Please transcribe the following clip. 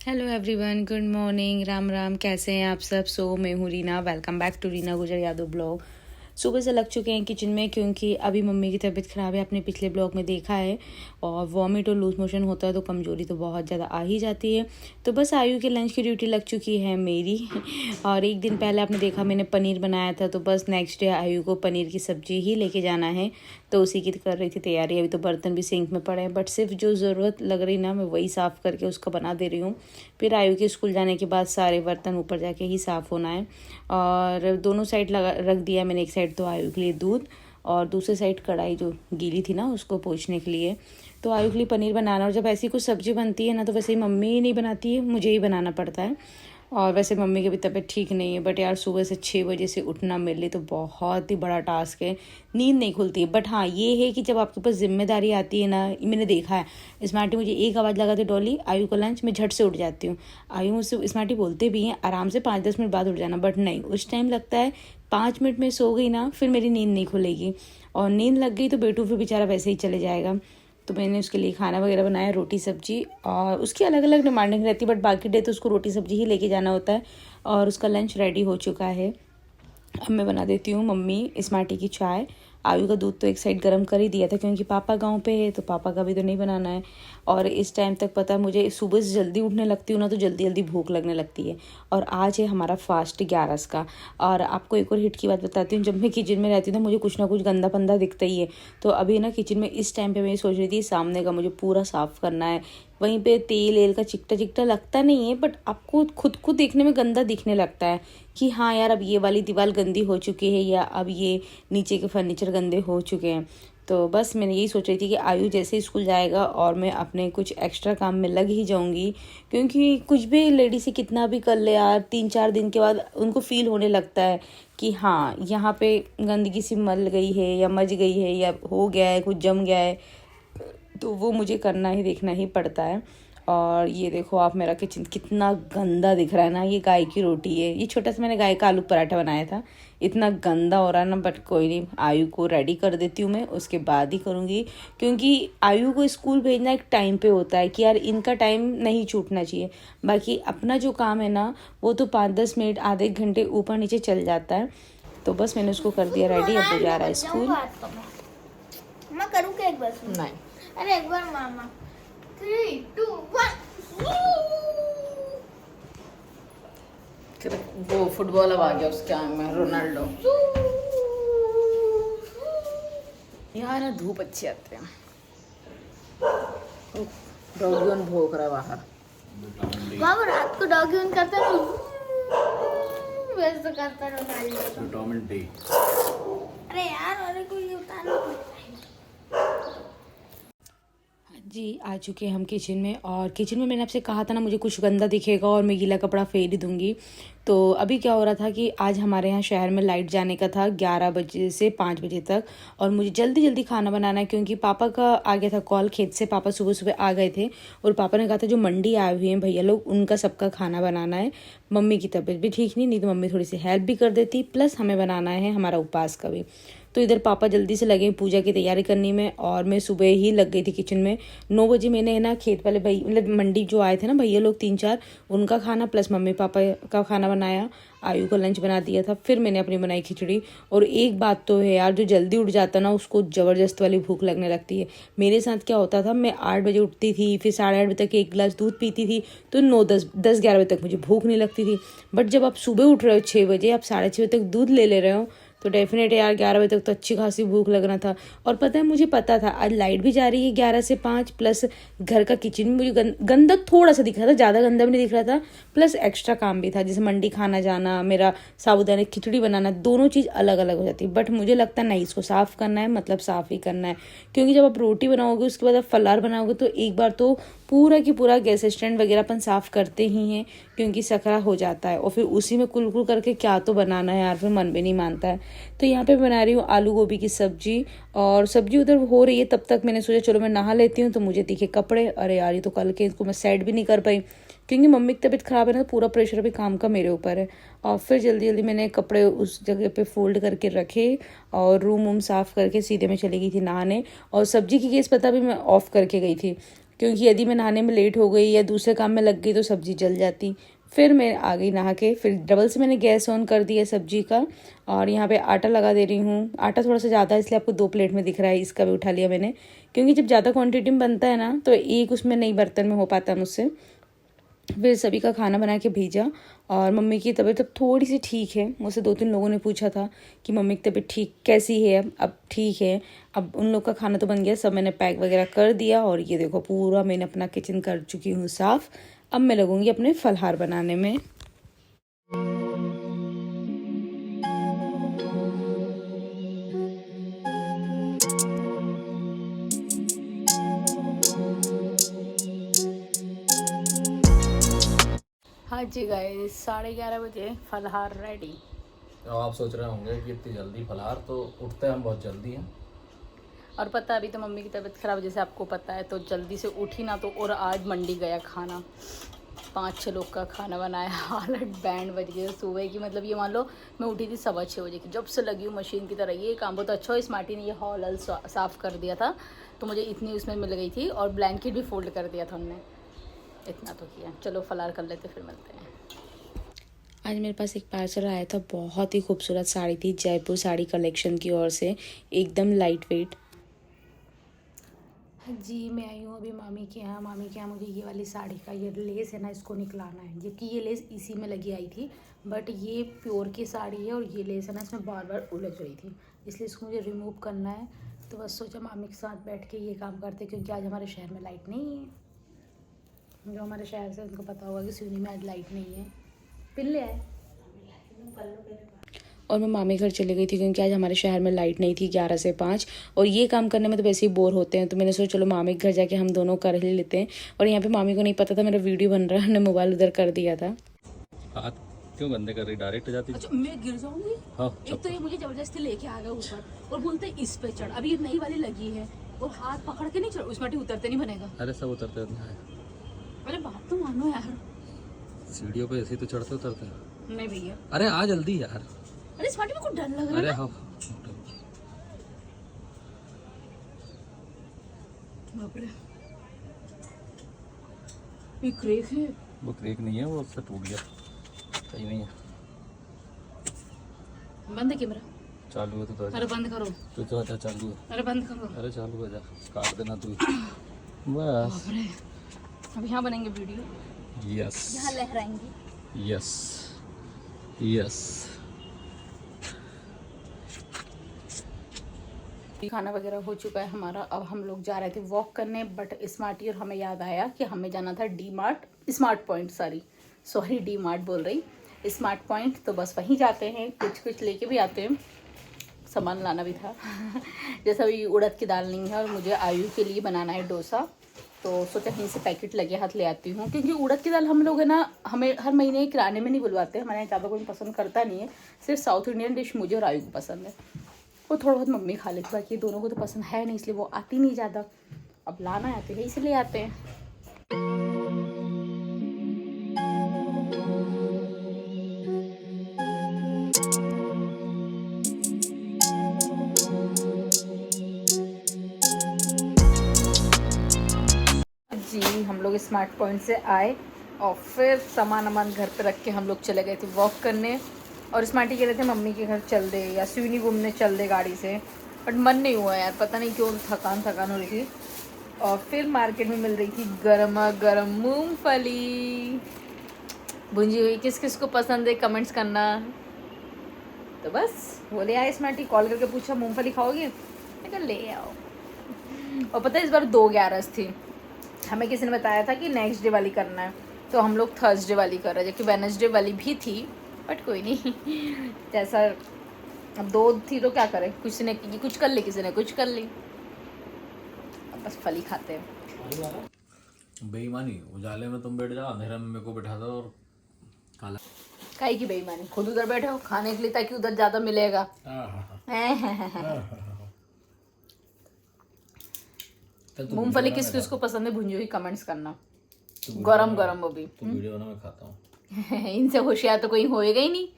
Hello everyone, good morning, Ram Ram. कैसे हैं आप सब? मैं हूँ Reena. Welcome back to Reena Gujar Yadav blog. सुबह से लग चुके हैं किचन में क्योंकि अभी मम्मी की तबीयत ख़राब है। आपने पिछले ब्लॉग में देखा है, और वॉमिट और लूज मोशन होता है तो कमज़ोरी तो बहुत ज़्यादा आ ही जाती है। तो बस आयु के लंच की ड्यूटी लग चुकी है मेरी। और एक दिन पहले आपने देखा मैंने पनीर बनाया था, तो बस नेक्स्ट डे आयु को पनीर की सब्ज़ी ही लेके जाना है, तो उसी की कर रही थी तैयारी। अभी तो बर्तन भी सिंक में पड़े हैं, बट सिर्फ जो ज़रूरत लग रही ना, मैं वही साफ़ करके उसका बना दे रही हूँ। फिर आयु के स्कूल जाने के बाद सारे बर्तन ऊपर जाके ही साफ़ होना है। और दोनों साइड लगा रख दिया मैंने। एक साइड तो आयु के लिए दूध, और दूसरी साइड कढ़ाई जो गीली थी ना उसको पोंछने के लिए। तो आयु के लिए पनीर बनाना, और जब ऐसी कुछ सब्ज़ी बनती है ना तो वैसे ही मम्मी ही नहीं बनाती है, मुझे ही बनाना पड़ता है। और वैसे मम्मी की भी तबीयत ठीक नहीं है, बट यार सुबह से 6 बजे से उठना मेरे लिए तो बहुत ही बड़ा टास्क है। नींद नहीं खुलती है। बट हाँ, ये है कि जब आपके पास जिम्मेदारी आती है ना, मैंने देखा है स्मार्टी मुझे एक आवाज़ लगाते, डॉली आयु का लंच, मैं झट से उठ जाती हूँ। आयु मुझसे स्मार्टी बोलते भी हैं आराम से 5-10 मिनट बाद उठ जाना, बट नहीं, उस टाइम लगता है 5 मिनट में सो गई ना फिर मेरी नींद नहीं खुलेगी। और नींद लग गई तो बेटू फिर बेचारा वैसे ही चले जाएगा। तो मैंने उसके लिए खाना वगैरह बनाया, रोटी सब्जी, और उसकी अलग अलग डिमांडिंग रहती है, बट बाकी डे तो उसको रोटी सब्जी ही लेके जाना होता है। और उसका लंच रेडी हो चुका है। अब मैं बना देती हूँ मम्मी स्मार्टी की चाय। आयु का दूध तो एक साइड गर्म कर ही दिया था क्योंकि पापा गांव पे है, तो पापा का भी तो नहीं बनाना है। और इस टाइम तक पता है मुझे, सुबह से जल्दी उठने लगती हूँ ना तो जल्दी जल्दी भूख लगने लगती है। और आज है हमारा फास्ट 11 का। और आपको एक और हिट की बात बताती हूँ, जब मैं किचन में रहती हूँ ना मुझे कुछ ना कुछ गंदा पंदा दिखता ही है। तो अभी ना किचन में इस टाइम पे मैं सोच रही थी सामने का मुझे पूरा साफ़ करना है। वहीं पे तेल एल का चिकटा चिकटा लगता नहीं है, बट आपको खुद को देखने में गंदा दिखने लगता है कि हाँ यार अब ये वाली दीवार गंदी हो चुकी है, या अब ये नीचे के फर्नीचर गंदे हो चुके हैं। तो बस मैंने यही सोच रही थी कि आयु जैसे स्कूल जाएगा और मैं अपने कुछ एक्स्ट्रा काम में लग ही जाऊंगी। क्योंकि कुछ भी लेडी से कितना भी कर ले यार, 3-4 दिन के बाद उनको फील होने लगता है कि हाँ यहाँ पे गंदगी सी मल गई है, या मच गई है, या हो गया है, कुछ जम गया है। तो वो मुझे करना ही देखना ही पड़ता है। और ये देखो आप, मेरा किचन कितना गंदा दिख रहा है ना। ये गाय की रोटी है, ये छोटा सा मैंने गाय का आलू पराठा बनाया था। इतना गंदा हो रहा है ना, बट कोई नहीं, आयु को रेडी कर देती हूँ मैं, उसके बाद ही करूँगी। क्योंकि आयु को स्कूल भेजना एक टाइम पे होता है कि यार इनका टाइम नहीं छूटना चाहिए। बाकी अपना जो काम है ना वो तो 5-10 मिनट आधे घंटे ऊपर नीचे चल जाता है। तो बस मैंने उसको कर दिया रेडी, अब वो जा रहा है स्कूल। मैं करूँ क्या एक बार? नहीं, अरे एक बार मामा। 3, 2, 1। वो फुटबॉल अब आ गया उसके में, रोनाल्डो। यहाँ ना धूप अच्छी आते हैं। डॉगियन भौंक रहा है बाहर। बाबा रात को डॉगी करता है वैसे करता रोनाल्डो। Tom and D. अरे यार अरे कोई उतारना पड़ता है। जी आ चुके हैं हम किचन में। और किचन में मैंने आपसे कहा था ना मुझे कुछ गंदा दिखेगा और मैं गीला कपड़ा फेर ही दूंगी। तो अभी क्या हो रहा था कि आज हमारे यहाँ शहर में लाइट जाने का था 11 बजे से 5 बजे तक, और मुझे जल्दी जल्दी खाना बनाना है क्योंकि पापा का आ गया था कॉल खेत से। पापा सुबह सुबह आ गए थे और पापा ने कहा था जो मंडी आए हुए हैं भैया लोग, उनका सबका खाना बनाना है। मम्मी की तबीयत भी ठीक नहीं तो मम्मी थोड़ी सी हेल्प भी कर देती, प्लस हमें बनाना है हमारा उपवास का भी। तो इधर पापा जल्दी से लगे पूजा की तैयारी करने में, और मैं सुबह ही लग गई थी किचन में। 9 बजे मैंने ना खेत वाले भाई मतलब मंडी जो आए थे ना भैया लोग 3-4, उनका खाना प्लस मम्मी पापा का खाना बनाया, आयु का लंच बना दिया था। फिर मैंने अपनी बनाई खिचड़ी। और एक बात तो है यार, जो जल्दी उठ जाता ना उसको ज़बरदस्त वाली भूख लगने लगती है। मेरे साथ क्या होता था, मैं 8 बजे उठती थी, फिर 8:30 बजे तक 1 गिलास दूध पीती थी, तो 9-10-11 बजे तक मुझे भूख नहीं लगती थी। बट जब आप सुबह उठ रहे हो 6 बजे, आप 6:30 बजे तक दूध ले रहे हो, तो डेफिनेट यार 11 बजे तक तो अच्छी खासी भूख लगना था। और पता है मुझे पता था आज लाइट भी जा रही है 11 से 5, प्लस घर का किचन में मुझे गंदा थोड़ा सा दिख रहा था, ज़्यादा गंदा भी नहीं दिख रहा था। प्लस एक्स्ट्रा काम भी था, जैसे मंडी खाना जाना, मेरा साबूदाना खिचड़ी बनाना, दोनों चीज़ अलग अलग हो जाती। बट मुझे लगता नहीं, इसको साफ़ करना है मतलब साफ़ ही करना है। क्योंकि जब आप रोटी बनाओगे उसके बाद आप फलार बनाओगे तो एक बार तो पूरा की पूरा गैस स्टैंड वगैरह अपन साफ़ करते ही हैं, क्योंकि सकरा हो जाता है। और फिर उसी में कुल कुल करके क्या तो बनाना है यार, फिर मन भी नहीं मानता है। तो यहाँ पे बना रही हूँ आलू गोभी की सब्जी, और सब्जी उधर हो रही है। तब तक मैंने सोचा चलो मैं नहा लेती हूँ। तो मुझे दिखे कपड़े, अरे यार ये तो कल के, इसको मैं सेट भी नहीं कर पाई क्योंकि मम्मी की तबीयत ख़राब है ना, तो पूरा प्रेशर अभी काम का मेरे ऊपर है। और फिर जल्दी जल्दी मैंने कपड़े उस जगह पे फोल्ड करके रखे, और रूम वूम साफ़ करके सीधे में चली गई थी नहाने। और सब्जी की गैस पता भी मैं ऑफ़ करके गई थी क्योंकि यदि मैं नहाने में लेट हो गई या दूसरे काम में लग गई तो सब्ज़ी जल जाती। फिर मैं आ गई नहा के, फिर डबल से मैंने गैस ऑन कर दिया सब्जी का, और यहाँ पे आटा लगा दे रही हूँ। आटा थोड़ा सा ज़्यादा है इसलिए आपको 2 प्लेट में दिख रहा है, इसका भी उठा लिया मैंने, क्योंकि जब ज़्यादा क्वांटिटी में बनता है ना तो एक उसमें नई बर्तन में हो पाता मुझसे। फिर सभी का खाना बना के भेजा, और मम्मी की तबीयत अब थोड़ी सी ठीक है। मुझसे 2-3 लोगों ने पूछा था कि मम्मी की तबीयत ठीक कैसी है, अब ठीक है। अब उन लोग का खाना तो बन गया, सब मैंने पैक वगैरह कर दिया, और ये देखो पूरा मैंने अपना किचन कर चुकी हूँ साफ़। अब मैं लगूंगी अपने फलहार बनाने में। हाँ जी गाइस, 11:30 बजे फलहार रेडी। अब आप सोच रहे होंगे कि इतनी जल्दी फलहार, तो उठते हम बहुत जल्दी हैं। और पता अभी तो मम्मी की तबीयत ख़राब जैसे आपको पता है, तो जल्दी से उठी ना तो, और आज मंडी गया खाना, 5-6 लोग का खाना बनाया। हालत बैंड बज गई सुबह की। मतलब ये मान लो मैं उठी थी 6:15 बजे की, जब से लगी हूँ मशीन की तरह। ये काम बहुत अच्छा हो, स्मार्टी ने ये हॉल साफ़ कर दिया था, तो मुझे इतनी उसमें मिल गई थी, और ब्लैंकेट भी फोल्ड कर दिया था उनने। इतना तो किया। चलो फलार कर लेते, फिर मिलते हैं। आज मेरे पास एक पार्सल आया था, बहुत ही खूबसूरत साड़ी थी, जयपुर साड़ी कलेक्शन की ओर से, एकदम लाइट वेट। जी मैं आई हूँ अभी मामी के यहाँ। मामी के यहाँ मुझे ये वाली साड़ी का ये लेस है ना, इसको निकलाना है, जबकि ये लेस इसी में लगी आई थी, बट ये प्योर की साड़ी है, और ये लेस है ना इसमें बार बार उलझ रही थी, इसलिए इसको मुझे रिमूव करना है। तो बस सोचा मामी के साथ बैठ के ये काम करते, क्योंकि आज हमारे शहर में लाइट नहीं है। जो हमारे शहर से उनको पता होगा कि सिवनी में आज लाइट नहीं है। पिन ले आए। और मैं मामी घर चली गई थी, क्योंकि आज हमारे शहर में लाइट नहीं थी 11 से 5, और ये काम करने में तो वैसे ही बोर होते हैं, तो मैंने सोचा चलो मामी के घर जाके हम दोनों कर ही लेते हैं। और यहाँ पे मामी को नहीं पता था मेरा वीडियो बन रहा है, हमने मोबाइल उधर कर दिया था। हाथ क्यों गंदे कर रही, डायरेक्ट जाती? अच्छा मैं गिर जाऊंगी? हाँ, एक तो ये मुझे जबरदस्ती लेके आ गया ऊपर, और बोलते इस पे चढ़। अभी ये नई वाली लगी है, और हाथ पकड़ के नहीं चढ़, उसमें उतरते नहीं बनेगा। अरे सब उतरते हैं, अरे बात तो मानो यार। सीढ़ियों पे ऐसे ही तो चढ़ते उतरते हैं। नहीं भैया, अरे आ जल्दी यार। अरे इस पार्टी में कुछ डर लग रहा अरे है। हाँ, बाप रे, ये क्रेक है। वो क्रेक नहीं है, वो उससे टूट गया, सही नहीं है। बंद है कैमरा? चालू है तो अरे बंद करो। तो अच्छा चालू है। अरे बंद करो। अरे चालू है, जा काट देना तू। बस बाप रे, अब यहाँ बनेंगे वीडियो, यस यहाँ लहराएंगे। Yes yes. खाना वगैरह हो चुका है हमारा। अब हम लोग जा रहे थे वॉक करने, बट स्मार्टी और हमें याद आया कि हमें जाना था smart point, sorry D mart बोल रही, स्मार्ट पॉइंट। तो बस वहीं जाते हैं, कुछ लेके भी आते हैं, सामान लाना भी था। जैसे अभी उड़द की दाल नहीं है, और मुझे आयु के लिए बनाना है डोसा, तो सोचा कहीं से पैकेट लगे हाथ ले आती हूँ, क्योंकि उड़द की दाल हम लोग है ना, हमें हर महीने किराने में नहीं बुलवाते, हमारे यहाँ ज़्यादा कोई पसंद करता नहीं है, सिर्फ साउथ इंडियन डिश मुझे और आयु को पसंद है। वो थोड़ा बहुत मम्मी खा लेती, बाकी दोनों को तो पसंद है नहीं, इसलिए वो आती नहीं ज़्यादा। अब लाना आते हैं इसलिए आते हैं। जी हम लोग स्मार्ट पॉइंट से आए, और फिर सामान घर पे रख के हम लोग चले गए थे वॉक करने। और स्मार्टी कह रहे थे मम्मी के घर चल दे या सिवनी घूमने चल दे गाड़ी से, बट मन नहीं हुआ यार, पता नहीं क्यों, थकान हो रही थी। और फिर मार्केट में मिल रही थी गरमा गरम मूंगफली भुंजी हुई। किस किस को पसंद है कमेंट्स करना। तो बस बोले आए, स्मार्टी कॉल करके पूछा मूंगफली खाओगे, मैं कहा ले आओ। और पता है इस बार 2 ग्यारस थी, हमें किसी ने बताया था कि नेक्स्ट डे वाली करना है, तो हम लोग थर्सडे वाली कर रहे हैं, जबकि वेडनेसडे वाली भी थी, बट कोई नहीं। जैसा अब 2 थी तो क्या करें, किसी ने कुछ कर ली, किसी ने कुछ कर ली, अब बस फली खाते हैं। बेईमानी, उजाले में तुम बैठ जाओ, अंधेरे में मेरे को बैठा दो, और काला काहे की बेईमानी, खुद उधर बैठे हो खाने के लिए, ताकि उधर ज़्यादा मिलेगा। मूंगफली किस किस को पसंद है भुंजी हुई, कमेंट्स करना, गरम गरम वो भी। तो वीडियो बना मैं खाता हूँ। इनसे होशियार तो कोई होएगा ही नहीं।